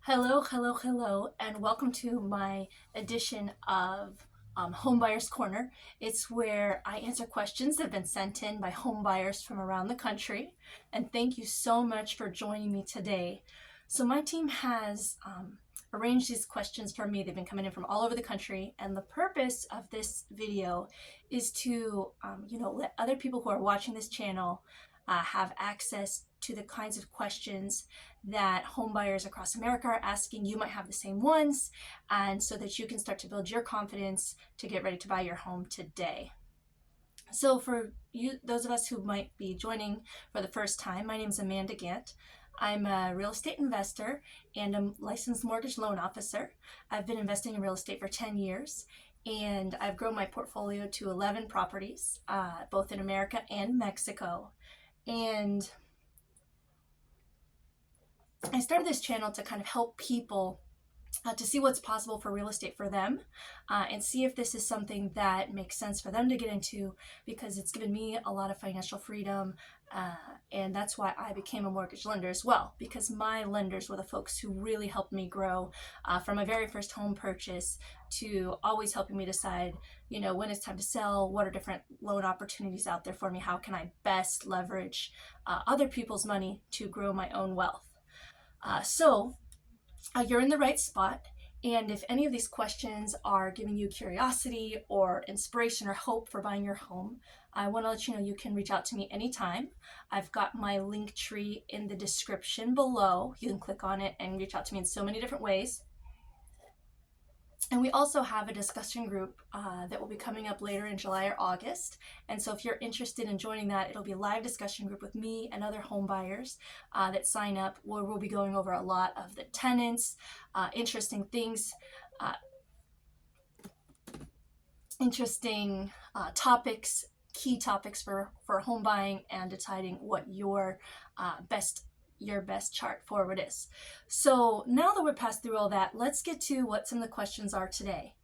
Hello, hello, hello, and welcome to my edition of Homebuyers Corner. It's where I answer questions that have been sent in by homebuyers from around the country. And thank you so much for joining me today. So, my team has arranged these questions for me. They've been coming in from all over the country, and the purpose of this video is to, let other people who are watching this channel have access to the kinds of questions that home buyers across America are asking. You might have the same ones, and so that you can start to build your confidence to get ready to buy your home today. So for you, those of us who might be joining for the first time, my name is Amanda Gant. I'm a real estate investor and a licensed mortgage loan officer. I've been investing in real estate for 10 years, and I've grown my portfolio to 11 properties, both in America and Mexico. And I started this channel to kind of help people to see what's possible for real estate for them, and see if this is something that makes sense for them to get into, because it's given me a lot of financial freedom, and that's why I became a mortgage lender as well, because my lenders were the folks who really helped me grow from my very first home purchase to always helping me decide, when it's time to sell, what are different loan opportunities out there for me, how can I best leverage other people's money to grow my own wealth. So you're in the right spot. And if any of these questions are giving you curiosity or inspiration or hope for buying your home, I want to let you know you can reach out to me anytime. I've got my link tree in the description below. You can click on it and reach out to me in so many different ways. And we also have a discussion group that will be coming up later in July or August. And so if you're interested in joining that, it'll be a live discussion group with me and other home buyers that sign up, where we'll be going over a lot of the tenants, interesting things, interesting topics, key topics for home buying, and deciding what your best chart forward is. So now that we're past through all that, let's get to what some of the questions are today.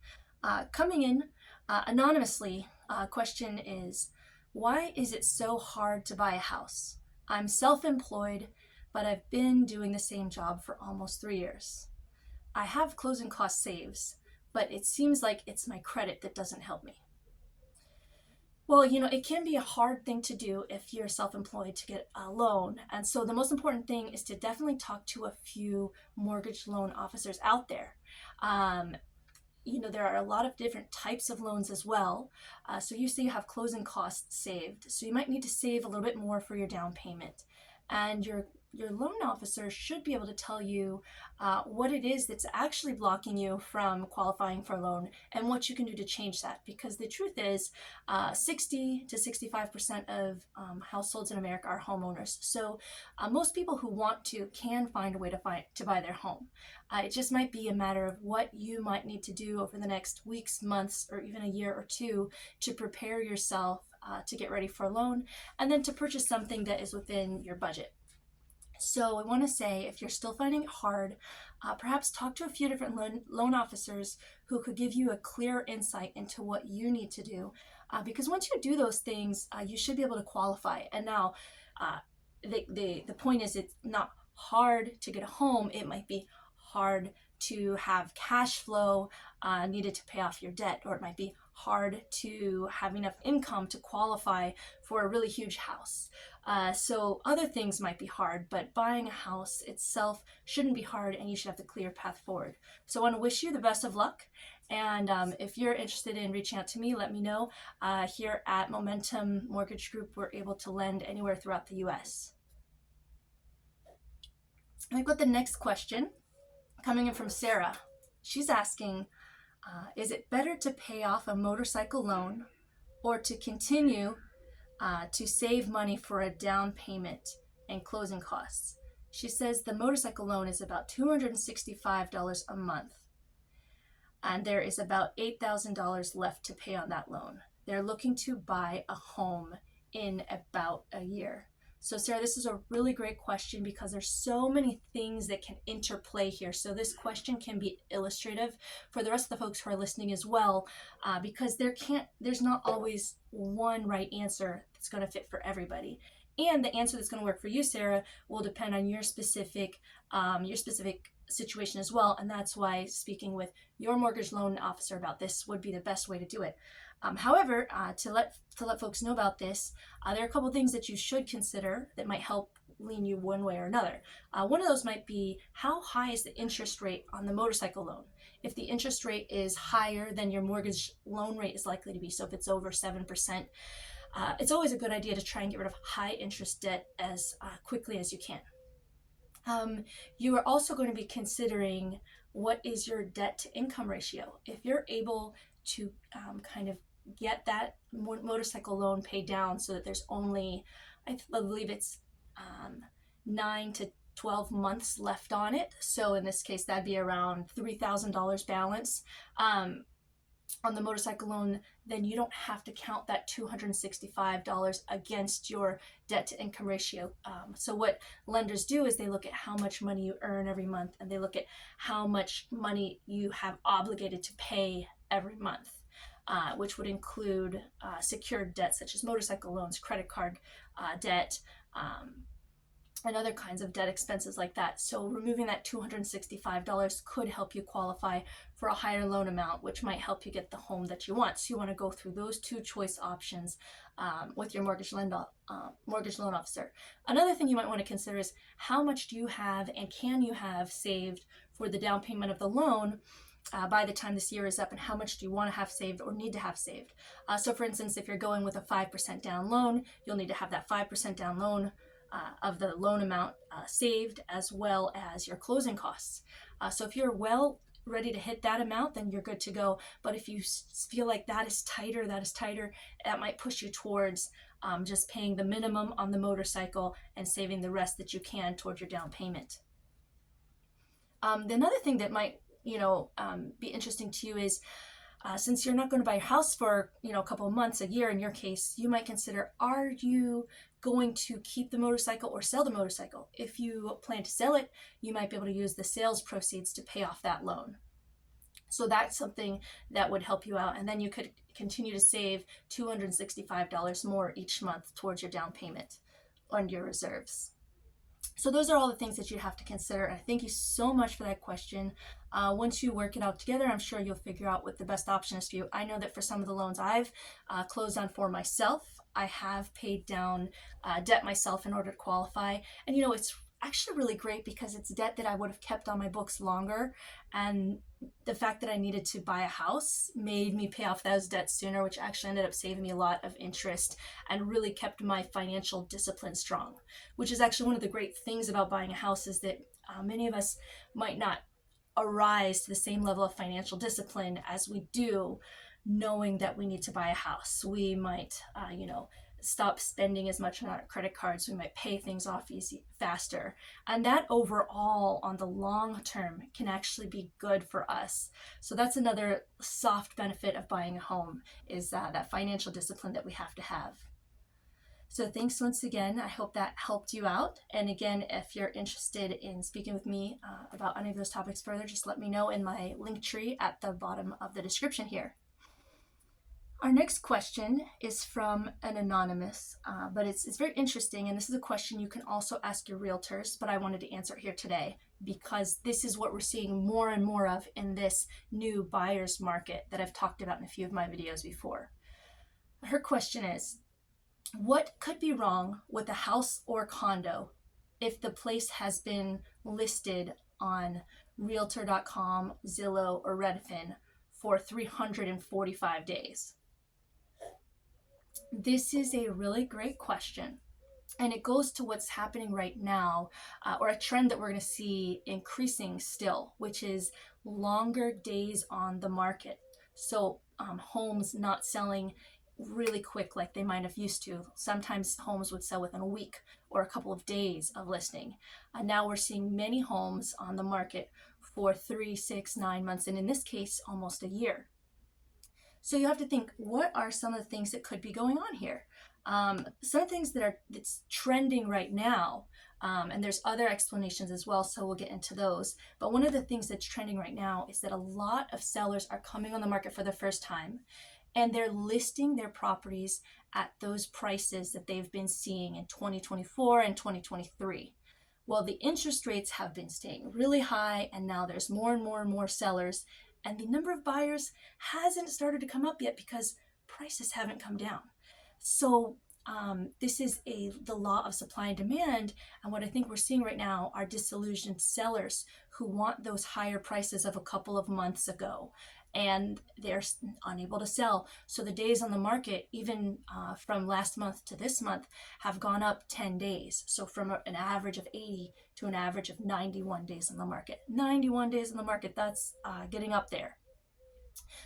Coming in anonymously, question is, why is it so hard to buy a house? I'm self-employed, but I've been doing the same job for almost 3 years. I have closing cost saves, but it seems like it's my credit that doesn't help me. Well, it can be a hard thing to do if you're self-employed to get a loan. And so the most important thing is to definitely talk to a few mortgage loan officers out there. There are a lot of different types of loans as well. So you say you have closing costs saved. So you might need to save a little bit more for your down payment. And your loan officer should be able to tell you what it is that's actually blocking you from qualifying for a loan and what you can do to change that. Because the truth is, 60 to 65% of households in America are homeowners. So most people who want to can find a way to buy their home. It just might be a matter of what you might need to do over the next weeks, months, or even a year or two to prepare yourself to get ready for a loan, and then to purchase something that is within your budget. So I want to say, if you're still finding it hard, perhaps talk to a few different loan officers who could give you a clear insight into what you need to do. Because once you do those things, you should be able to qualify. And now, the point is, it's not hard to get a home. It might be hard to have cash flow needed to pay off your debt, or it might be hard to have enough income to qualify for a really huge house. So other things might be hard, but buying a house itself shouldn't be hard, and you should have the clear path forward. So I want to wish you the best of luck. And if you're interested in reaching out to me, let me know. Here at Momentum Mortgage Group, we're able to lend anywhere throughout the US. I've got the next question coming in from Sarah. She's asking, is it better to pay off a motorcycle loan or to continue to save money for a down payment and closing costs? She says the motorcycle loan is about $265 a month, and there is about $8,000 left to pay on that loan. They're looking to buy a home in about a year. So Sarah, this is a really great question because there's so many things that can interplay here. So this question can be illustrative for the rest of the folks who are listening as well, because there's not always one right answer that's going to fit for everybody. And the answer that's going to work for you, Sarah, will depend on your specific situation as well, and that's why speaking with your mortgage loan officer about this would be the best way to do it. However, to let folks know about this, there are a couple things that you should consider that might help lean you one way or another. One of those might be, how high is the interest rate on the motorcycle loan? If the interest rate is higher than your mortgage loan rate is likely to be, so if it's over 7%, it's always a good idea to try and get rid of high interest debt as quickly as you can. You are also going to be considering, what is your debt to income ratio? If you're able to kind of get that motorcycle loan paid down so that there's only, I believe it's 9 to 12 months left on it. So in this case, that'd be around $3,000 balance on the motorcycle loan, then you don't have to count that $265 against your debt to income ratio. So what lenders do is they look at how much money you earn every month, and they look at how much money you have obligated to pay every month, which would include secured debt such as motorcycle loans, credit card debt, and other kinds of debt expenses like that. So removing that $265 could help you qualify for a higher loan amount, which might help you get the home that you want. So you want to go through those two choice options with your mortgage loan officer. Another thing you might want to consider is, how much do you have and can you have saved for the down payment of the loan by the time this year is up, and how much do you want to have saved or need to have saved? So for instance, if you're going with a 5% down loan, you'll need to have that 5% down loan of the loan amount saved, as well as your closing costs. So if you're well ready to hit that amount, then you're good to go. But if you feel like that is tighter, that might push you towards just paying the minimum on the motorcycle and saving the rest that you can towards your down payment. Another thing that might be interesting to you is, since you're not going to buy a house for a couple of months, a year in your case, you might consider, are you going to keep the motorcycle or sell the motorcycle? If you plan to sell it, you might be able to use the sales proceeds to pay off that loan. So that's something that would help you out, and then you could continue to save $265 more each month towards your down payment on your reserves. So those are all the things that you have to consider. And thank you so much for that question. Once you work it out together, I'm sure you'll figure out what the best option is for you. I know that for some of the loans I've closed on for myself, I have paid down debt myself in order to qualify. And it's actually really great because it's debt that I would have kept on my books longer. And the fact that I needed to buy a house made me pay off those debts sooner, which actually ended up saving me a lot of interest and really kept my financial discipline strong, which is actually one of the great things about buying a house, is that many of us might not arise to the same level of financial discipline as we do knowing that we need to buy a house. We might, stop spending as much on our credit cards. We might pay things off faster. And that overall, on the long term, can actually be good for us. So that's another soft benefit of buying a home, is that financial discipline that we have to have. So thanks once again. I hope that helped you out. And again, if you're interested in speaking with me about any of those topics further, just let me know in my link tree at the bottom of the description here. Our next question is from an anonymous, but it's very interesting, and this is a question you can also ask your realtors, but I wanted to answer it here today because this is what we're seeing more and more of in this new buyer's market that I've talked about in a few of my videos before. Her question is, what could be wrong with a house or condo if the place has been listed on Realtor.com, Zillow, or Redfin for 345 days? This is a really great question, and it goes to what's happening right now, or a trend that we're going to see increasing still, which is longer days on the market. So homes not selling really quick like they might have used to. Sometimes homes would sell within a week or a couple of days of listing. Now we're seeing many homes on the market for 3, 6, 9 months, and in this case, almost a year. So you have to think, what are some of the things that could be going on here? Some things that's trending right now, and there's other explanations as well, so we'll get into those. But one of the things that's trending right now is that a lot of sellers are coming on the market for the first time, and they're listing their properties at those prices that they've been seeing in 2024 and 2023. Well, the interest rates have been staying really high, and now there's more and more and more sellers, and the number of buyers hasn't started to come up yet because prices haven't come down. So this is the law of supply and demand. And what I think we're seeing right now are disillusioned sellers who want those higher prices of a couple of months ago, and they're unable to sell. So the days on the market, even from last month to this month, have gone up 10 days. So from an average of 80 to an average of 91 days on the market. 91 days on the market, that's getting up there.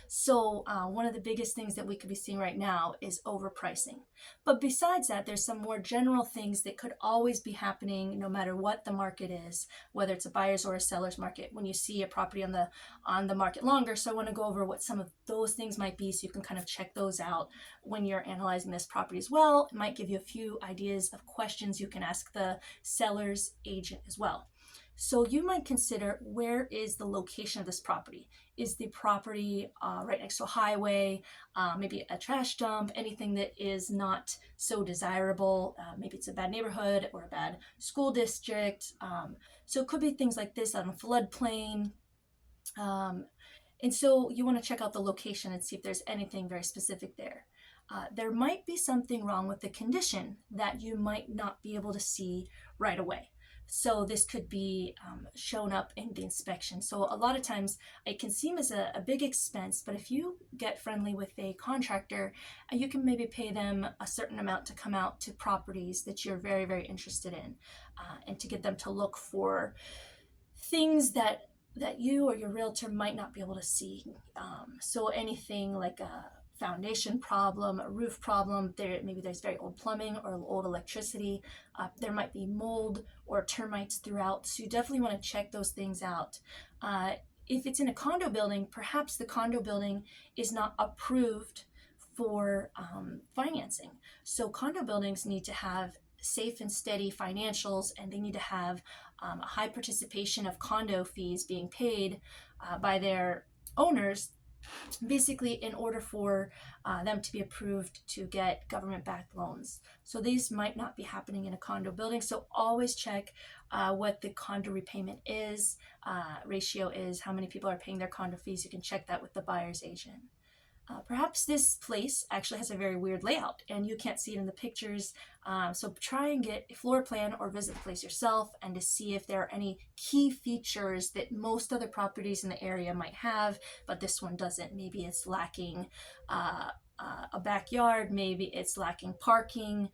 So one of the biggest things that we could be seeing right now is overpricing. But besides that, there's some more general things that could always be happening no matter what the market is, whether it's a buyer's or a seller's market, when you see a property on the market longer. So I want to go over what some of those things might be so you can kind of check those out when you're analyzing this property as well. It might give you a few ideas of questions you can ask the seller's agent as well. So you might consider, where is the location of this property? Is the property right next to a highway, maybe a trash dump, anything that is not so desirable? Maybe it's a bad neighborhood or a bad school district. So it could be things like this on a floodplain. And so you want to check out the location and see if there's anything very specific there. There might be something wrong with the condition that you might not be able to see right away. So this could be shown up in the inspection. So a lot of times it can seem as a big expense, but if you get friendly with a contractor, you can maybe pay them a certain amount to come out to properties that you're very, very interested in, and to get them to look for things that you or your realtor might not be able to see. So anything like a foundation problem, a roof problem, maybe there's very old plumbing or old electricity, there might be mold or termites throughout, so you definitely want to check those things out. If it's in a condo building, perhaps the condo building is not approved for financing. So condo buildings need to have safe and steady financials, and they need to have a high participation of condo fees being paid by their owners, basically in order for them to be approved to get government-backed loans. So these might not be happening in a condo building. So always check what the condo repayment is, ratio is, how many people are paying their condo fees. You can check that with the buyer's agent. Perhaps this place actually has a very weird layout and you can't see it in the pictures. So try and get a floor plan or visit the place yourself, and to see if there are any key features that most other properties in the area might have, but this one doesn't. Maybe it's lacking a backyard, maybe it's lacking parking.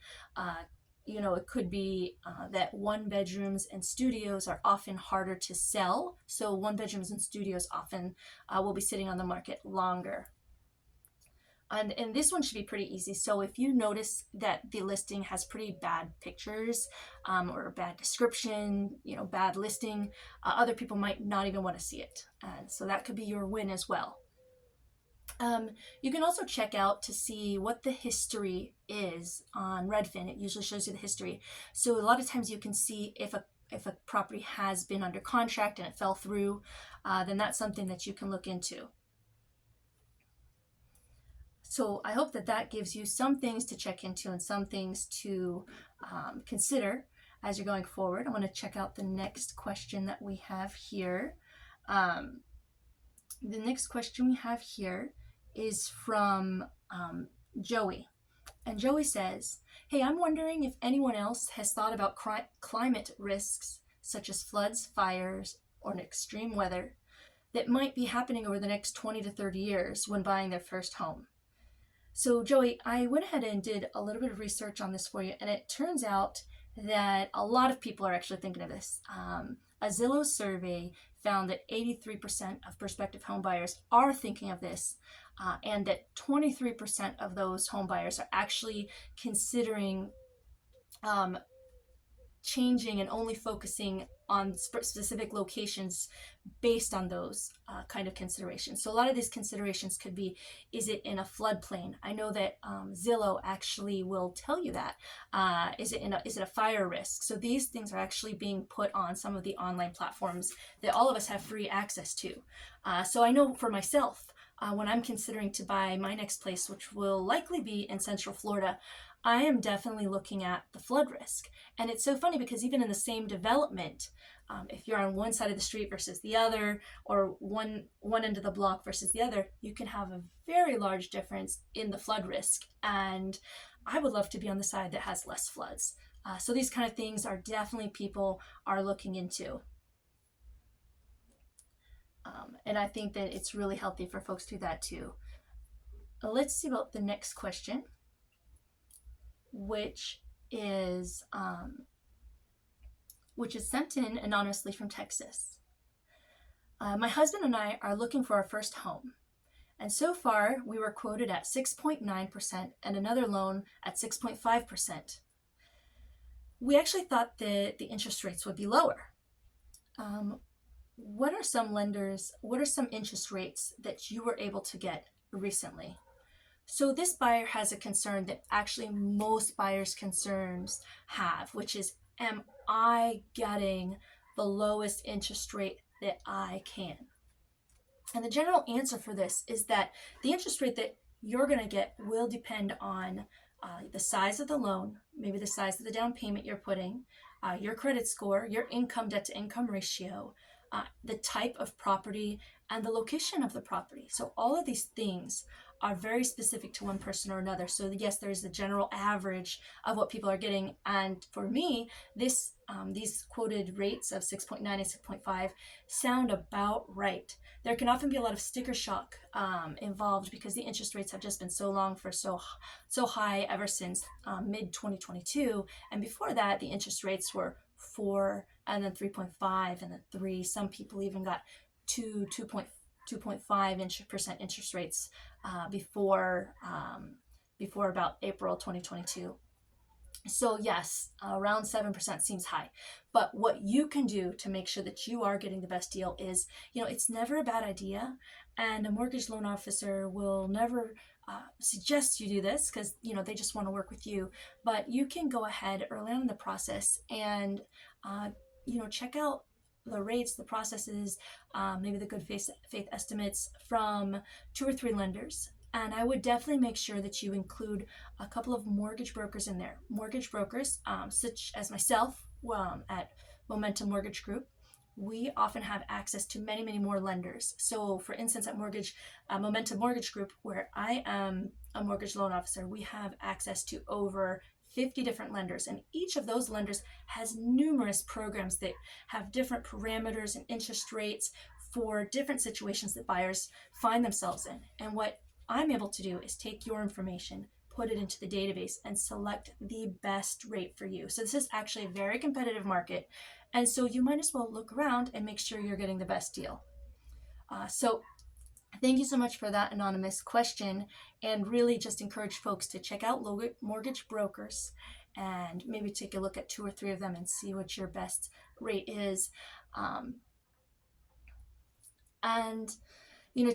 It could be that one bedrooms and studios are often harder to sell. So one bedrooms and studios often will be sitting on the market longer. And this one should be pretty easy. So if you notice that the listing has pretty bad pictures, or a bad description, bad listing, other people might not even want to see it. And so that could be your win as well. You can also check out to see what the history is on Redfin. It usually shows you the history. So a lot of times you can see if a property has been under contract and it fell through, then that's something that you can look into. So I hope that gives you some things to check into and some things to consider as you're going forward. I want to check out the next question that we have here. The next question we have here is from Joey. And Joey says, "Hey, I'm wondering if anyone else has thought about climate risks such as floods, fires, or extreme weather that might be happening over the next 20 to 30 years when buying their first home." So Joey, I went ahead and did a little bit of research on this for you, and it turns out that a lot of people are actually thinking of this. A Zillow survey found that 83% of prospective home buyers are thinking of this, and that 23% of those home buyers are actually considering changing and only focusing on specific locations based on those kind of considerations. So a lot of these considerations could be, is it in a floodplain? I know that Zillow actually will tell you that. Is it a fire risk? So these things are actually being put on some of the online platforms that all of us have free access to. So I know for myself, when I'm considering to buy my next place, which will likely be in Central Florida, I am definitely looking at the flood risk. And it's so funny because even in the same development, if you're on one side of the street versus the other, or one end of the block versus the other, you can have a very large difference in the flood risk. And I would love to be on the side that has less floods. So these kind of things are definitely people are looking into. And I think that it's really healthy for folks to do that too. Let's see about the next question, which is sent in anonymously from Texas. My husband and I are looking for our first home. And so far, we were quoted at 6.9% and another loan at 6.5%. We actually thought that the interest rates would be lower. What are some interest rates that you were able to get recently? So this buyer has a concern that actually most buyers' concerns have, which is, am I getting the lowest interest rate that I can? And the general answer for this is that the interest rate that you're going to get will depend on the size of the loan, maybe the size of the down payment you're putting, your credit score, your income debt to income ratio, the type of property, and the location of the property. So all of these things are very specific to one person or another. So yes, there's the general average of what people are getting. And for me, these quoted rates of 6.9 and 6.5 sound about right. There can often be a lot of sticker shock involved because the interest rates have just been so high ever since mid 2022. And before that, the interest rates were 4 and then 3.5 and then 3. Some people even got 2.5% interest rates before about April 2022. So yes, around 7% seems high. But what you can do to make sure that you are getting the best deal is, it's never a bad idea. And a mortgage loan officer will never suggest you do this because, they just want to work with you. But you can go ahead early on in the process and, check out the rates, the processes, maybe the good faith estimates from 2 or 3 lenders. And I would definitely make sure that you include a couple of mortgage brokers in there. Mortgage brokers, such as myself at Momentum Mortgage Group, we often have access to many, many more lenders. So for instance, at Momentum Mortgage Group, where I am a mortgage loan officer, we have access to over 50 different lenders, and each of those lenders has numerous programs that have different parameters and interest rates for different situations that buyers find themselves in. And what I'm able to do is take your information, put it into the database, and select the best rate for you. So this is actually a very competitive market, and so you might as well look around and make sure you're getting the best deal. So thank you so much for that anonymous question, and really just encourage folks to check out mortgage brokers and maybe take a look at 2 or 3 of them and see what your best rate is.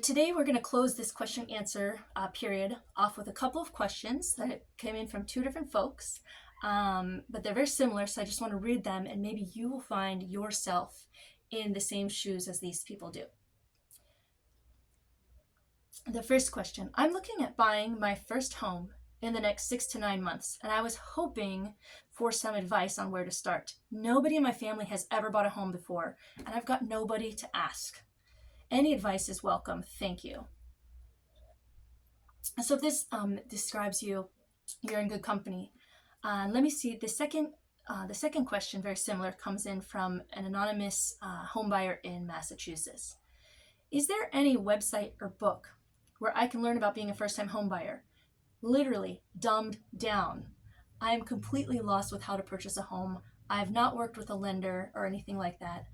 Today we're going to close this question answer period off with a couple of questions that came in from 2 different folks, but they're very similar, so I just want to read them and maybe you will find yourself in the same shoes as these people do. The first question: I'm looking at buying my first home in the next 6 to 9 months, and I was hoping for some advice on where to start. Nobody in my family has ever bought a home before, and I've got nobody to ask. Any advice is welcome. Thank you. So if this describes you, you're in good company. Let me see. The second question, very similar, comes in from an anonymous home buyer in Massachusetts. Is there any website or book where I can learn about being a first-time home buyer? Literally dumbed down. I am completely lost with how to purchase a home. I have not worked with a lender or anything like that.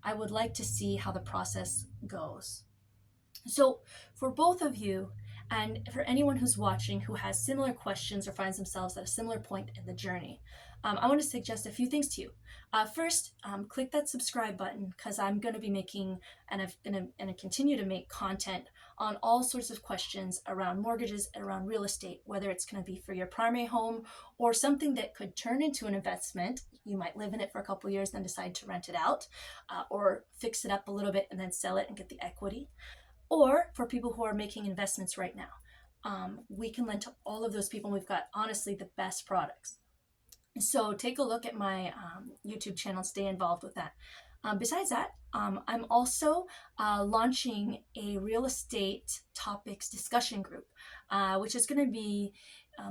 I would like to see how the process goes. So for both of you, and for anyone who's watching who has similar questions or finds themselves at a similar point in the journey, I want to suggest a few things to you. First, click that subscribe button, because I'm going to be making, and I'm going to continue to make content on all sorts of questions around mortgages and around real estate, whether it's going to be for your primary home or something that could turn into an investment. You might live in it for a couple of years, then decide to rent it out, or fix it up a little bit and then sell it and get the equity. Or for people who are making investments right now. we can lend to all of those people. And we've got honestly the best products. So take a look at my YouTube channel, stay involved with that. Besides that, I'm also launching a real estate topics discussion group, which is going to be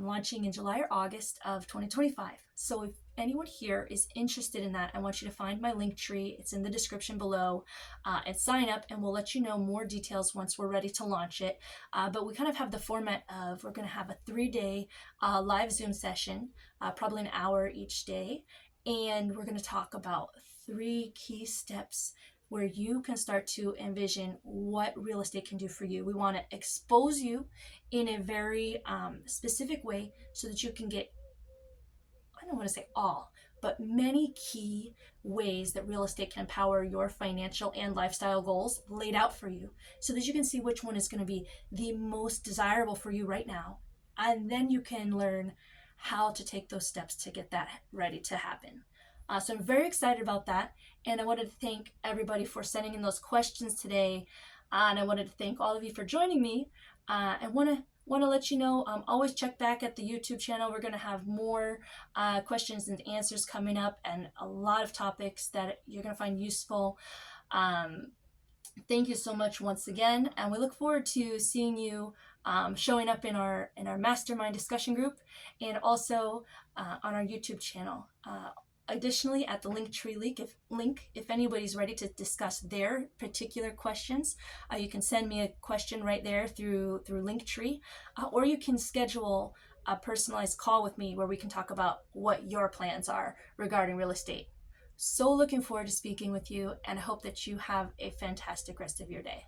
launching in July or August of 2025. So if anyone here is interested in that, I want you to find my link tree. It's in the description below, and sign up, and we'll let you know more details once we're ready to launch it. But we kind of have the format of, we're going to have a 3-day live Zoom session, probably an hour each day. And we're going to talk about 3 key steps where you can start to envision what real estate can do for you. We want to expose you in a very specific way so that you can get, I don't want to say all, but many key ways that real estate can empower your financial and lifestyle goals laid out for you so that you can see which one is going to be the most desirable for you right now. And then you can learn how to take those steps to get that ready to happen. So I'm very excited about that. And I wanted to thank everybody for sending in those questions today. And I wanted to thank all of you for joining me. And want to let you know, always check back at the YouTube channel. We're going to have more questions and answers coming up, and a lot of topics that you're going to find useful. Thank you so much once again, and we look forward to seeing you showing up in our mastermind discussion group, and also on our YouTube channel. Additionally, at the Linktree link, if anybody's ready to discuss their particular questions, you can send me a question right there through Linktree, or you can schedule a personalized call with me where we can talk about what your plans are regarding real estate. So looking forward to speaking with you, and I hope that you have a fantastic rest of your day.